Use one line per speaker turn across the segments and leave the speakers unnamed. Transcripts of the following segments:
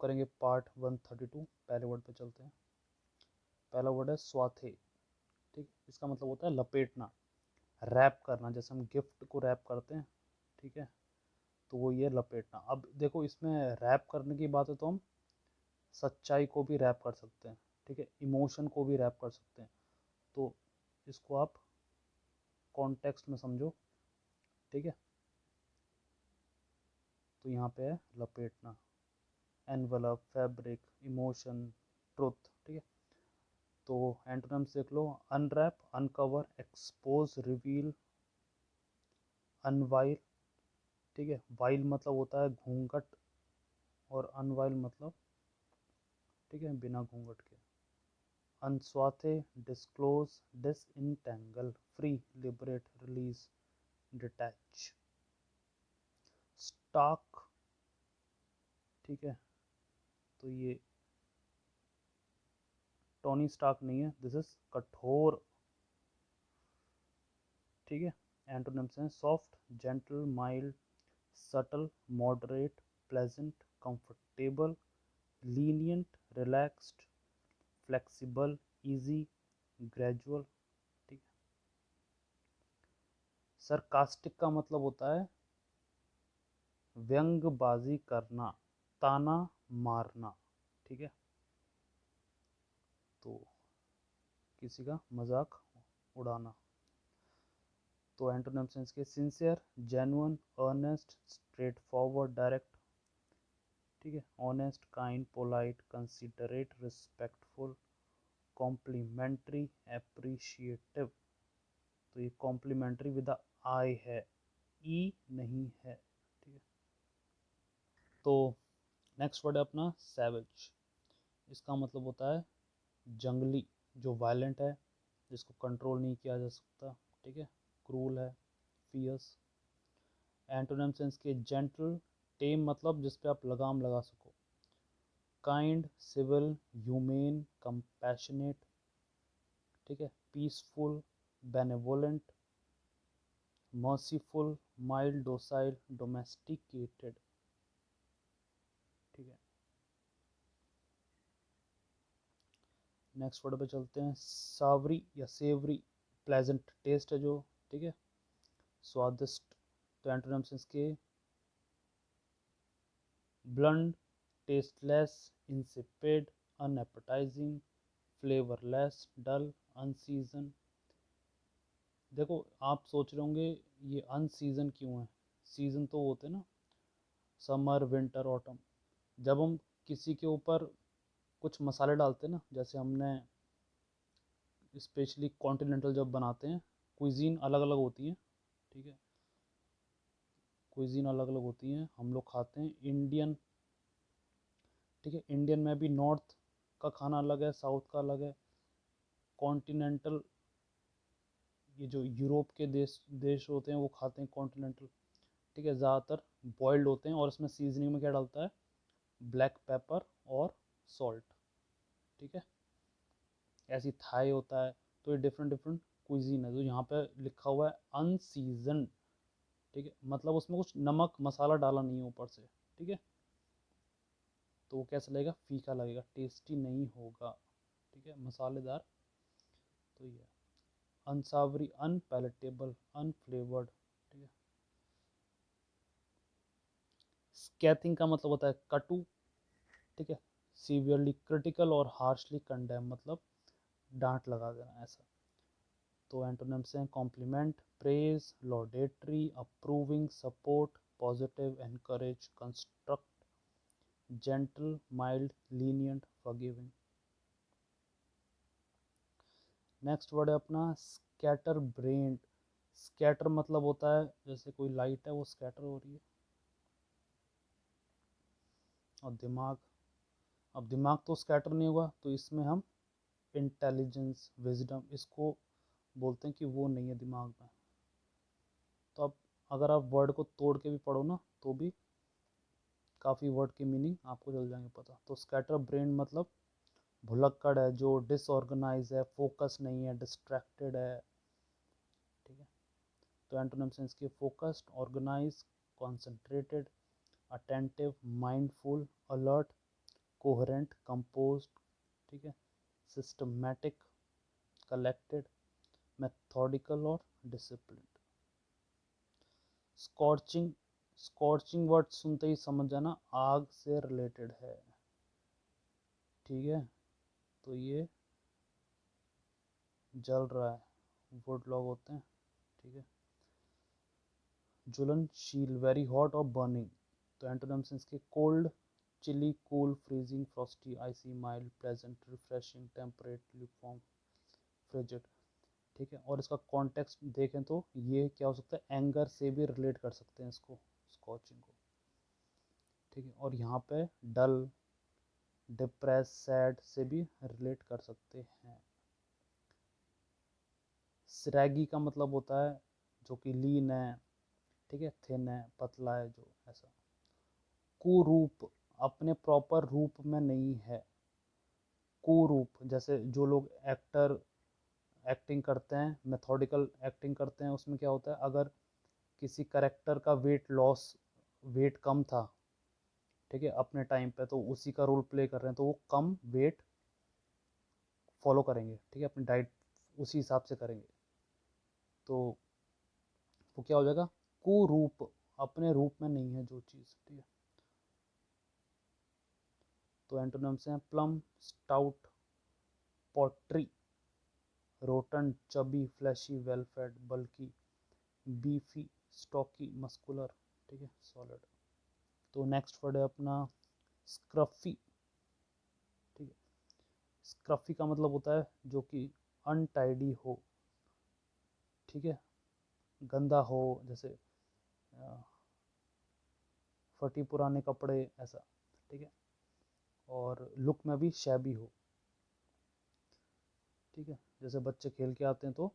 करेंगे पार्ट 132। पहले वर्ड पे चलते हैं। पहला वर्ड है स्वाथे। ठीक, इसका मतलब होता है लपेटना, रैप करना। जैसे हम गिफ्ट को रैप करते हैं, ठीक है, तो वो ये लपेटना। अब देखो, इसमें रैप करने की बात है तो हम सच्चाई को भी रैप कर सकते हैं, ठीक है, इमोशन को भी रैप कर सकते हैं। तो इसको आप कॉन्टेक्स्ट में समझो, ठीक है। तो यहाँ पे है लपेटना, एनवलप, फैब्रिक, इमोशन, ट्रुथ, ठीक है। तो एंटोनिम्स देख लो, अनरैप, अनकवर, एक्सपोज, रिवील, अनवाइल, ठीक है। वाइल मतलब होता है घूंघट, और अनवाइल मतलब, ठीक है, बिना घूंघट के। Unswathe, disclose, disentangle, free, liberate, release, detach. Stock, ठीक है, तो ये टोनी स्टार्क नहीं है, दिस इज कठोर, ठीक है। एंटोनिम्स हैं soft, gentle, mild, subtle, moderate, pleasant, comfortable, lenient, relaxed, flexible, easy, gradual, ठीक है। सरकास्टिक का मतलब होता है व्यंग्यबाजी करना, ताना मारना, ठीक है, तो किसी का मजाक उड़ाना। तो एंटोनिम्स हैं इसके sincere, genuine, earnest, straight forward, direct, ठीक है, honest, kind, polite, considerate, respectful, complimentary, appreciative. तो ये कॉम्प्लीमेंट्री विद आई है, ई नहीं है, ठीक है। तो नेक्स्ट वर्ड है अपना सैवेज। इसका मतलब होता है जंगली, जो वायलेंट है, जिसको कंट्रोल नहीं किया जा सकता, ठीक है, क्रूल है, फियर्स। एंटोनिम्स इसके जेंटल, टेम मतलब जिस पे आप लगाम लगा सको, काइंड, सिविल, ह्यूमेन, कंपैशनेट, ठीक है, peaceful, benevolent, merciful, mild, docile, domesticated, ठीक है। नेक्स्ट वर्ड पे चलते हैं, सावरी या सेवरी, प्लेजेंट टेस्ट है जो, ठीक है, स्वादिष्ट। तो एंटोनिम्स इसके ब्लंट, टेस्टलेस, इंसिपिड, अनएपेटाइजिंग, फ्लेवरलेस, डल, अनसीजन। देखो, आप सोच रहे होंगे ये अनसीजन क्यों है। सीजन तो होते हैं ना, समर, विंटर, ऑटम। जब हम किसी के ऊपर कुछ मसाले डालते हैं ना, जैसे हमने स्पेशली कॉन्टिनेंटल जब बनाते हैं, क्विजीन अलग अलग होती है, ठीक है, क्विजीन अलग अलग होती हैं, हम लोग खाते हैं इंडियन, ठीक है। इंडियन में भी नॉर्थ का खाना अलग है, साउथ का अलग है, कॉन्टिनेंटल, ये जो यूरोप के देश देश होते हैं वो खाते हैं कॉन्टिनेंटल, ठीक है, ज़्यादातर बॉइल्ड होते हैं। और इसमें सीजनिंग में क्या डालता है, ब्लैक पेपर और सॉल्ट, ठीक है। ऐसी थाई होता है। तो ये डिफरेंट डिफरेंट क्विजीन है। तो यहाँ पे लिखा हुआ है अनसीजन, ठीक है, मतलब उसमें कुछ नमक मसाला डाला नहीं है ऊपर से, ठीक है, तो वो कैसा लगेगा, फीका लगेगा, टेस्टी नहीं होगा, ठीक है, मसालेदार। तो ये अनसावरी, अनपैलेटेबल, अनफ्लेवर्ड, ठीक है। स्कैथिंग का मतलब होता है कटु, ठीक है, सीवियरली क्रिटिकल और हार्शली कंडेम मतलब डांट लगा देना, ऐसा। तो एंटोनिम्स हैं compliment, praise, laudatory, approving, support, positive, encourage, construct, gentle, mild, lenient, forgiving. Next word है अपना स्कैटर ब्रेन। स्कैटर मतलब होता है जैसे कोई लाइट है वो स्कैटर हो रही है, और दिमाग, अब दिमाग तो स्कैटर नहीं होगा, तो इसमें हम इंटेलिजेंस, विजडम, इसको बोलते हैं कि वो नहीं है दिमाग में। तो अब अगर आप वर्ड को तोड़ के भी पढ़ो ना, तो भी काफ़ी वर्ड की मीनिंग आपको चल जाएंगे पता। तो स्कैटर ब्रेन मतलब भुलक्कड़ है, जो डिसऑर्गेनाइज है, फोकस नहीं है, डिस्ट्रैक्टेड है, ठीक है। तो एंटोनिम्स हैं इसके focused, organize, concentrated, attentive, mindful, alert, coherent, composed, ठीक है, सिस्टमेटिक, कलेक्टेड, मेथोडिकल और डिसिप्लिन्ड। स्कॉर्चिंग, स्कॉर्चिंग वर्ड सुनते ही समझ जाना आग से रिलेटेड है, ठीक है, तो ये जल रहा है, वुड लॉग होते हैं, ठीक है। ज्वलनशील, वेरी हॉट और बर्निंग, तो एंटोनिम्स इसके cold, chilly, cool, freezing, frosty, icy, mild, pleasant, refreshing, temperate, lukewarm, frigid, ठीक है। और इसका कॉन्टेक्स्ट देखें तो ये क्या हो सकता है, एंगर से भी रिलेट कर सकते हैं इसको, स्कॉचिंग को, ठीक है। और यहाँ पे डल, डिप्रेस, सैड से भी रिलेट कर सकते हैं। स्रैगी का मतलब होता है जो कि लीन है, ठीक है, थिन है, पतला है, जो ऐसा। कुरूप, अपने प्रॉपर रूप में नहीं है, कुरूप, जैसे जो लोग एक्टर एक्टिंग करते हैं, मेथोडिकल एक्टिंग करते हैं, उसमें क्या होता है, अगर किसी करेक्टर का वेट लॉस, वेट कम था, ठीक है, अपने टाइम पे, तो उसी का रोल प्ले कर रहे हैं, तो वो कम वेट फॉलो करेंगे, ठीक है, अपनी डाइट उसी हिसाब से करेंगे, तो वो क्या हो जाएगा, कुरूप, अपने रूप में नहीं है जो चीज़, ठीक है। तो एंटोनिम्स हैं plump, stout, portly, rotund, chubby, fleshy, well fed, bulky, beefy, stocky, muscular, ठीक है, सॉलिड। तो नेक्स्ट वर्ड है अपना स्क्रफी, ठीक है। स्क्रफी का मतलब होता है जो कि अनटाइडी हो, ठीक है, गंदा हो, जैसे फटी पुराने कपड़े, ऐसा, ठीक है, और लुक में भी शैबी हो, ठीक है, जैसे बच्चे खेल के आते हैं तो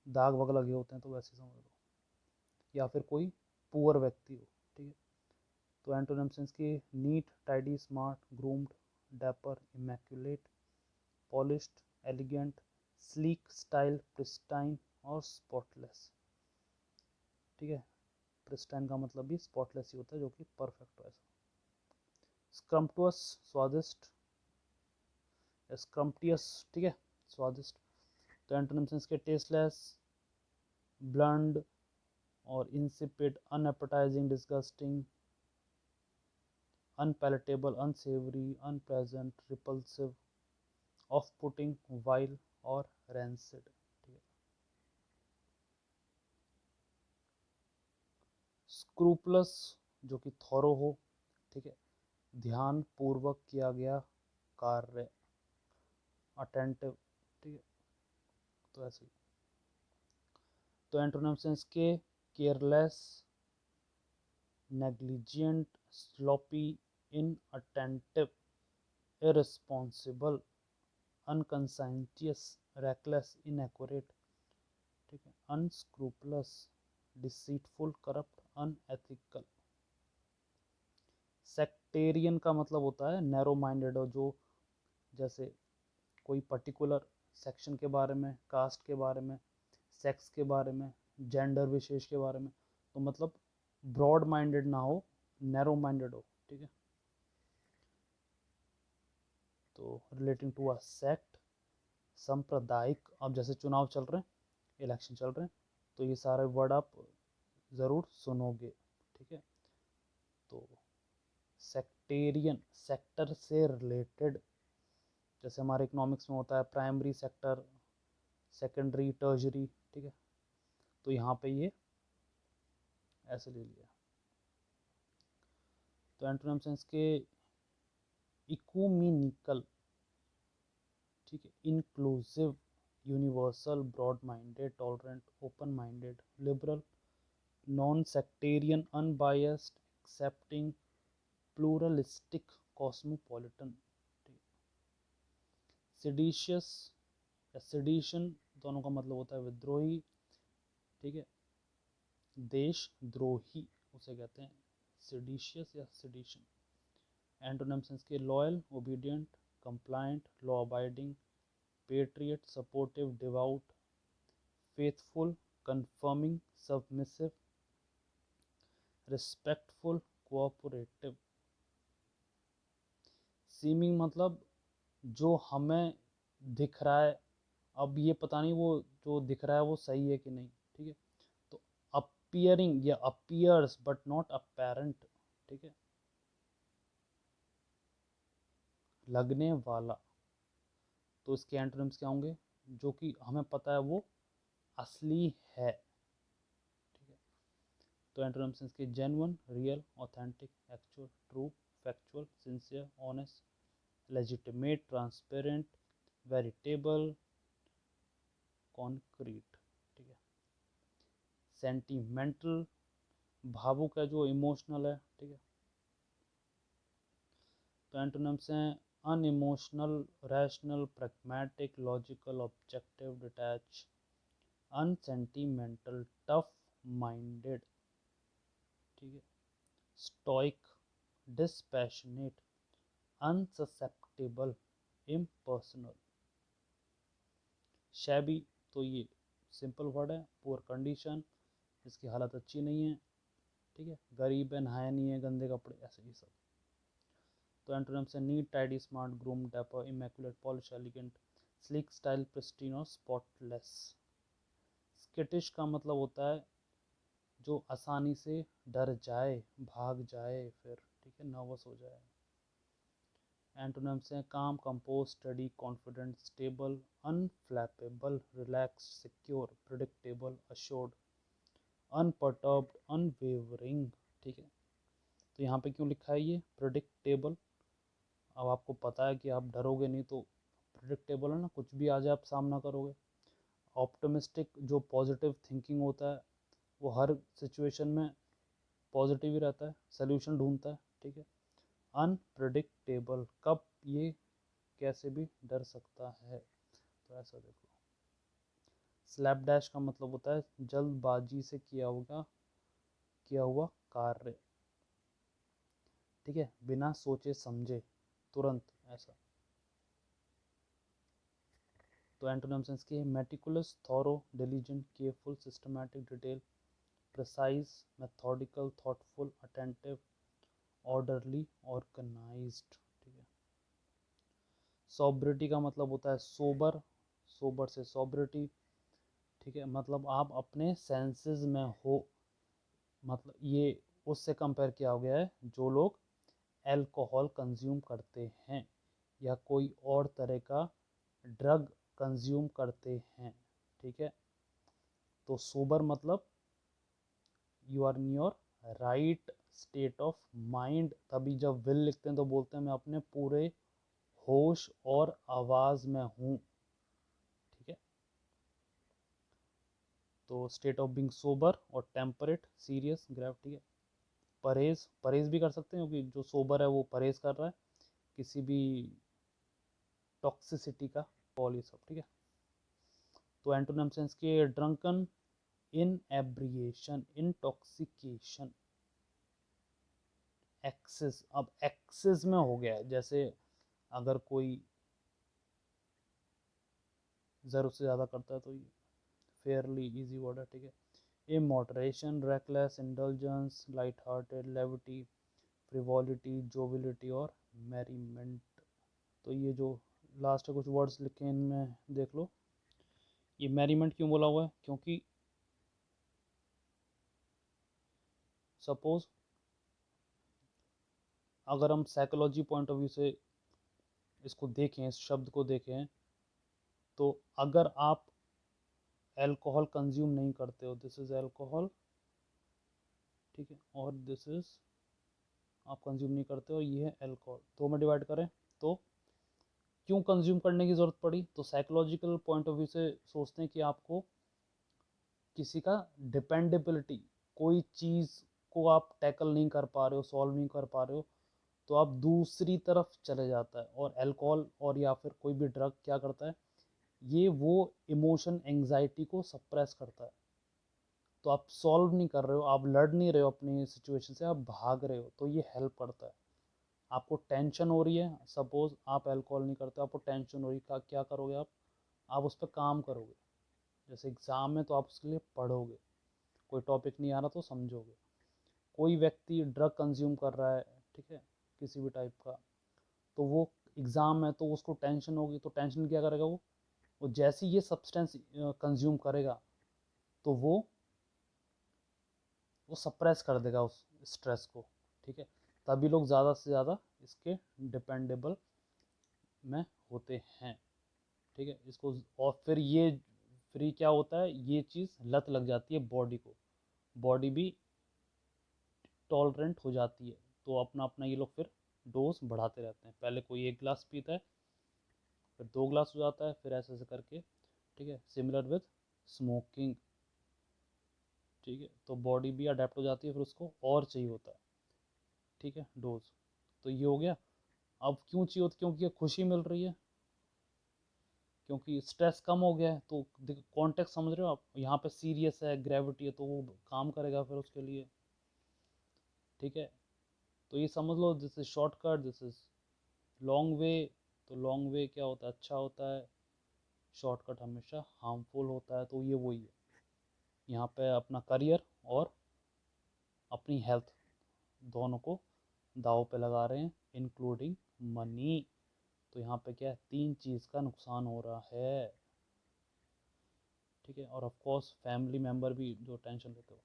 दाग वग लगे होते हैं, तो वैसे समझ लो, या फिर कोई पुअर व्यक्ति हो, ठीक है। तो एंटोनिम्स की neat, tidy, smart, groomed, dapper, immaculate, polished, elegant, sleek, style, pristine और स्पॉटलेस, ठीक है। प्रिस्टाइन का मतलब भी स्पॉटलेस ही होता है, जो कि परफेक्ट हो ऐसा। स्क्रम्पटुअस, स्वादिष्ट, स्क्रम्पटियस, ठीक है, स्वादिष्ट। तो एंटोनिम्स के टेस्टलेस, ब्लंड और insipid, unappetising, disgusting, unpalatable, unsavoury, unpleasant, repulsive, off putting, vile और रैंसिड, ठीक है। स्क्रूपलस, जो कि थॉरो हो, ठीक है, ध्यान पूर्वक किया गया कार्य, अटेंटिव, ठीक है, तो ऐसे ही। तो एंटोनिम्स के careless, negligent, sloppy, inattentive, irresponsible, unconscientious, reckless, inaccurate, ठीक है, unscrupulous, deceitful, corrupt, unethical. Sectarian का मतलब होता है नैरो माइंडेड, और जो जैसे कोई पर्टिकुलर सेक्शन के बारे में, कास्ट के बारे में, सेक्स के बारे में, जेंडर विशेष के बारे में, तो मतलब ब्रॉड माइंडेड ना हो, नैरो माइंडेड हो, ठीक है। तो रिलेटिंग टू अ सेक्ट, सांप्रदायिक, अब जैसे चुनाव चल रहे हैं, इलेक्शन चल रहे हैं, तो ये सारे वर्ड आप ज़रूर सुनोगे, ठीक है। तो सेक्टेरियन, सेक्टर से रिलेटेड, जैसे हमारे इकोनॉमिक्स में होता है प्राइमरी सेक्टर, सेकेंडरी, टर्जरी, ठीक है, तो यहाँ पे ये ऐसे ले लिया। तो एंटोनिम्स के इकुमेनिकल, ठीक है, inclusive, universal, broad minded, tolerant, open minded, liberal, non sectarian, unbiased, accepting, pluralistic, cosmopolitan, seditious या सिडिशन, दोनों का मतलब होता है विद्रोही, ठीक है, देशद्रोही उसे कहते हैं, सिडिशियस या सिडिशन। एंटोनिम्स के loyal, obedient, compliant, law abiding, patriot, supportive, devout, faithful, conforming, submissive, respectful, cooperative. Seeming मतलब जो हमें दिख रहा है, अब ये पता नहीं वो जो दिख रहा है वो सही है कि नहीं, ठीक है। तो अपीयरिंग या अपीयर्स बट नॉट अपेरेंट, ठीक है। लगने वाला, तो इसके एंटोनिम्स क्या होंगे, जो कि हमें पता है वो असली है, ठीक है। तो एंटोनिम्स इसके genuine, real, authentic, actual, true, factual, sincere, honest, legitimate, transparent, veritable, concrete, ठीक है। सेंटिमेंटल, भावुक है जो, इमोशनल है, ठीक है। तो एंटोनिम्स हैं unemotional, rational, pragmatic, logical, objective, detach, unsentimental, tough minded, ठीक है। Stoic, dispassionate, unsusceptible, impersonal. Shabby, तो ये सिंपल वर्ड है, पुअर कंडीशन, इसकी हालत अच्छी नहीं है, ठीक है। गरीब है, नहाया नहीं है, गंदे कपड़े, ऐसे ही सब। तो एंटोनिम्स है neat, tidy, smart, groom, dapper, immaculate, polish, elegant, sleek, style, pristine और स्पॉटलेस। स्किटिश का मतलब होता है जो आसानी से डर जाए, भाग जाए, फिर ठीक है, नर्वस हो जाए। एंटोनिम्स हैं calm, compose, steady, confident, stable, unflappable, relax, secure, predictable, assured, unperturbed, unwavering, ठीक है। तो यहाँ पे क्यों लिखा है ये प्रिडिक्टेबल, अब आपको पता है कि आप डरोगे नहीं, तो प्रिडिक्टेबल है ना, कुछ भी आ जाए आप सामना करोगे। ऑप्टिमिस्टिक, जो पॉजिटिव थिंकिंग होता है वो हर सिचुएशन में पॉजिटिव ही रहता है, सोल्यूशन ढूंढता है, ठीक है। अनप्रिडिक्टेबल, कब ये कैसे भी डर सकता है, तो ऐसा देखो। स्लैपडैश का मतलब होता है जल्दबाजी से किया हुआ कार्य, ठीक है, बिना सोचे समझे, तुरंत, ऐसा। तो एंटोनिम्स इसके meticulous, thorough, diligent, careful, systematic, detail, precise, methodical, thoughtful, attentive, orderly, organized, ठीक है। सोब्रिटी का मतलब होता है सोबर, सोबर से सोब्रिटी, ठीक है, मतलब आप अपने सेंसेस में हो, मतलब ये उससे कंपेयर किया गया है जो लोग अल्कोहल कंज्यूम करते हैं या कोई और तरह का ड्रग कंज्यूम करते हैं, ठीक है। तो सोबर मतलब you are in your right state of mind, तभी जब विल लिखते हैं तो बोलते हैं मैं अपने पूरे होश और आवाज में हूँ, ठीक है। तो स्टेट ऑफ बीइंग सोबर और टेम्परेट, सीरियस, ग्रेव, ठीक है। परहेज, परहेज भी कर सकते हैं क्योंकि जो सोबर है वो परहेज कर रहा है किसी भी टॉक्सिसिटी का, ऑल ये सब, ठीक है। तो एंटोनिम्स के ड्रंकन, इनएब्रिएशन, इंटॉक्सिकेशन, एक्सेस, अब एक्सेस में हो गया है, जैसे अगर कोई जरूरत से ज़्यादा करता है तो ये फेयरली इजी वर्ड है, ठीक है। In moderation, reckless, indulgence, light hearted, levity, frivolity, joviality और मैरीमेंट। तो ये जो लास्ट के कुछ वर्ड्स लिखे हैं इनमें देख लो। ये मैरीमेंट क्यों बोला हुआ है, क्योंकि सपोज अगर हम साइकोलॉजी पॉइंट ऑफ व्यू से इसको देखें, इस शब्द को देखें, तो अगर आप अल्कोहल कंज्यूम नहीं करते हो, दिस इज अल्कोहल, ठीक है, और दिस इज आप कंज्यूम नहीं करते हो, ये है अल्कोहल, दो में डिवाइड करें तो क्यों कंज्यूम करने की ज़रूरत पड़ी, तो साइकोलॉजिकल पॉइंट ऑफ व्यू से सोचते हैं कि आपको किसी का डिपेंडेबिलिटी, कोई चीज़ को आप टैकल नहीं कर पा रहे हो, सॉल्व नहीं कर पा रहे हो, तो आप दूसरी तरफ चले जाता है। और अल्कोहल और या फिर कोई भी ड्रग क्या करता है, ये वो इमोशन एंजाइटी को सप्रेस करता है, तो आप सॉल्व नहीं कर रहे हो, आप लड़ नहीं रहे हो अपनी सिचुएशन से, आप भाग रहे हो, तो ये हेल्प करता है। आपको टेंशन हो रही है, सपोज आप अल्कोहल नहीं करते, आपको टेंशन हो रही है, क्या करोगे आप उस पर काम करोगे, जैसे एग्ज़ाम में तो आप उसके लिए पढ़ोगे, कोई टॉपिक नहीं आ रहा तो समझोगे। कोई व्यक्ति ड्रग कंज्यूम कर रहा है, ठीक है, किसी भी टाइप का, तो वो एग्ज़ाम है तो उसको टेंशन होगी, तो टेंशन क्या करेगा वो जैसे ही ये सब्सटेंस कंज्यूम करेगा तो वो सप्रेस कर देगा उस स्ट्रेस को, ठीक है। तभी लोग ज़्यादा से ज़्यादा इसके डिपेंडेबल में होते हैं, ठीक है। इसको और फिर क्या होता है, ये चीज़ लत लग जाती है बॉडी को, बॉडी भी टॉलरेंट हो जाती है, तो अपना अपना ये लोग फिर डोज बढ़ाते रहते हैं। पहले कोई 1 गिलास पीता है, फिर 2 गिलास हो जाता है, फिर ऐसे ऐसे करके, ठीक है। सिमिलर विद स्मोकिंग, ठीक है। तो बॉडी भी अडेप्ट हो जाती है, फिर उसको और चाहिए होता है, ठीक है, डोज। तो ये हो गया। अब क्यों चाहिए होता, क्योंकि खुशी मिल रही है, क्योंकि स्ट्रेस कम हो गया है। तो कॉन्टेक्स्ट समझ रहे हो आप, यहाँ पे सीरियस है, ग्रेविटी है, तो वो काम करेगा फिर उसके लिए, ठीक है। तो ये समझ लो, this is shortcut, this is long way. तो लॉन्ग वे क्या होता है, अच्छा होता है, शॉर्टकट हमेशा हार्मफुल होता है। तो ये वही है, यहाँ पे अपना करियर और अपनी हेल्थ दोनों को दाव पे लगा रहे हैं, इंक्लूडिंग मनी। तो यहाँ पे क्या है, 3 चीज़ का नुकसान हो रहा है, ठीक है। और ऑफ कोर्स फैमिली मेम्बर भी जो टेंशन लेते हो।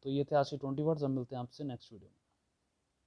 तो ये थे आज के 20 वर्ड्स। हम मिलते हैं आपसे नेक्स्ट वीडियो में।